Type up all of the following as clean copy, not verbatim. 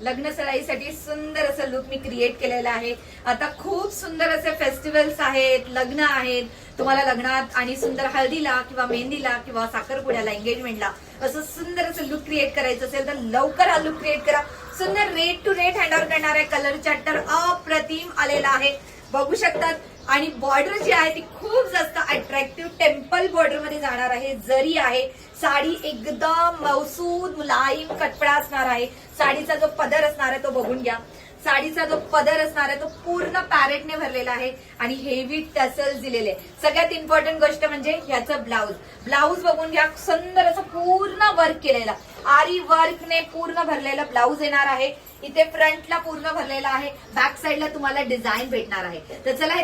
लग्न सराईसाठी सुंदर असं लुक मी क्रिएट केलेलं आहे। आता खूप सुंदर असे फेस्टिवल्स आहेत, लग्न आहेत, तुम्हाला लग्नात आणि सुंदर हळदीला किंवा मेहंदीला किंवा साखरपुड्याला, एंगेजमेंटला असं सुंदर असं लुक क्रिएट करायचं असेल तर लवकर हा लुक क्रिएट करा। सुंदर red to red hand over करणाऱ्या कलर चार्ट तर अप्रतिम आलेला आहे, बघू शकतात। आणि बॉर्डर जी आहे ती खूप जास्त अट्रॅक्टिव्ह टेम्पल बॉर्डर मध्ये जाणार आहे, जरी आहे। साडी एकदम मौसूद मुलायम कटपडा असणार आहे। साडीचा जो पदर असणार आहे तो बघून घ्या। साडीचा जो पदर असणार आहे तो पूर्ण पॅरेटने भरलेला आहे आणि हेवी टसल्स दिलेले। सगळ्यात इम्पॉर्टंट गोष्ट म्हणजे ह्याचं ब्लाऊज बघून घ्या, सुंदर असं पूर्ण वर्क केलेला आरी वर्कने पूर्ण भरलेला ब्लाऊज येणार आहे। इथे फ्रंटला पूर्ण भरलेला आहे, बॅक साईडला तुम्हाला डिझाईन भेटणार आहे। तर चला,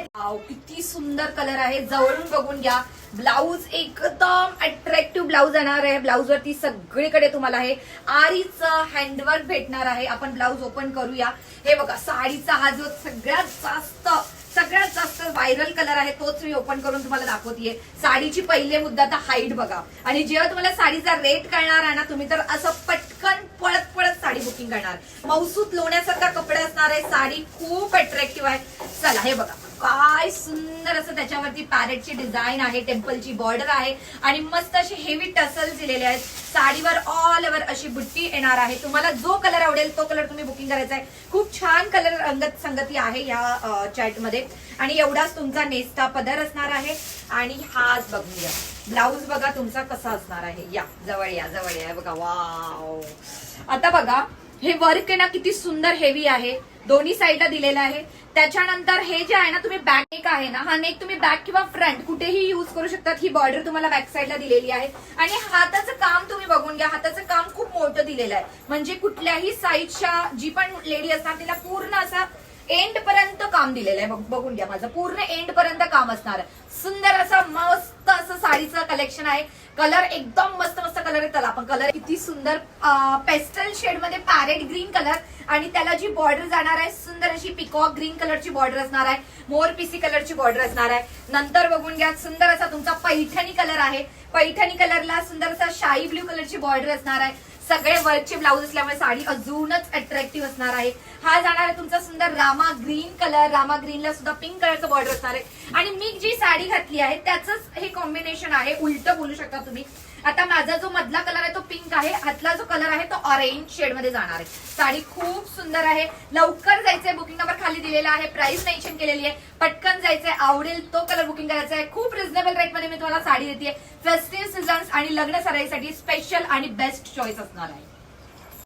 किती सुंदर कलर आहे, जवळून बघून घ्या। ब्लाऊज एकदम अट्रॅक्टिव्ह ब्लाऊज येणार आहे। ब्लाऊज वरती सगळीकडे तुम्हाला हे आरीचं हँडवर्क भेटणार आहे। आपण ब्लाऊज ओपन करूया। हे बघा, साडीचा हा जो सगळ्यात जास्त व्हायरल कलर आहे तोच मी ओपन करून तुम्हाला दाखवतेय। साडीची पहिले मुद्दा तर हाईट बघा, आणि जेव्हा तुम्हाला साडीचा रेट कळणार आहे ना, तुम्ही तर असं पटकन पळत साडी बुकिंग करणार। मौसूद लोण्यासारखा कपडा असणार आहे, साडी खूप अट्रॅक्टिव्ह आहे। चला, हे बघा काय सुंदर असं त्याच्यावरती पॅरेटची डिझाईन आहे, टेम्पलची बॉर्डर आहे आणि मस्त असे हेवी टसल्स दिलेले आहेत। साडीवर ऑल ओव्हर अशी बुट्टी येणार आहे। तुम्हाला जो कलर आवडेल तो कलर तुम्ही बुकिंग करायचा आहे। खूप छान कलर रंगत संगती आहे या चॅट मध्ये, आणि एवढाच तुमचा नेस्ता पदर असणार आहे। आणि हाच बघून घ्या, ब्लाऊज बघा तुमचा कसा असणार आहे। या जवळ या बघा, वाव। आता बघा, हे वर्क आहे ना किती सुंदर हेवी आहे, दोन्ही साईडला दिलेलं आहे। त्याच्यानंतर हे जे आहे ना, तुम्ही बॅक नेक आहे ना, हा नेक तुम्ही बॅक किंवा फ्रंट कुठेही युज करू शकतात। ही बॉर्डर तुम्हाला बॅक साईडला दिलेली आहे। आणि हाताचं काम तुम्ही बघून घ्या, हाताचं काम खूप मोठं दिलेलं आहे, म्हणजे कुठल्याही साईडच्या जी पण लेडी असणार तिला पूर्ण असा एंड पर्यंत काम दिलेलं आहे। बघून घ्या, माझं पूर्ण एंड पर्यंत काम असणार आहे। सुंदर असं मस्त असं साडीचं कलेक्शन आहे। कलर एकदम मस्त कलर आहे। त्याला आपण कलर किती सुंदर पेस्टल शेड मध्ये पॅरेट ग्रीन कलर, आणि त्याला जी बॉर्डर जाणार आहे सुंदर अशी पिकॉक ग्रीन कलरची बॉर्डर असणार आहे, मोर पीसी कलरची बॉर्डर असणार आहे। नंतर बघून घ्या, सुंदर असा तुमचा पैठणी कलर आहे। पैठणी कलरला सुंदर असा शाई ब्ल्यू कलरची बॉर्डर असणार आहे। सगळे वर्कचे ब्लाऊज असल्यामुळे साडी अजूनच अट्रॅक्टिव्ह असणार आहे। हा जाणार आहे तुमचा सुंदर रामा ग्रीन कलर, रामा ग्रीनला सुद्धा पिंक कलरचं बॉर्डर असणार आहे। आणि मी जी साडी घातली आहे त्याच हे कॉम्बिनेशन आहे, उलट बोलू शकता तुम्ही। आता माझा जो मधला कलर आहे तो पिंक आहे, हातला जो कलर आहे तो ऑरेंज शेड मध्ये जाणार आहे। साडी खूप सुंदर आहे, लवकर जायचंय। बुकिंग नंबर खाली दिलेला आहे, प्राइस मेन्शन केलेली आहे, पटकन जायचंय। आवडेल तो कलर बुकिंग करायचा आहे। खूप रिझनेबल रेट मध्ये मी तुम्हाला साडी देते। फेस्टिव्ह सीझन्स आणि लग्न सराईसाठी स्पेशल आणि बेस्ट चॉईस असणार आहे।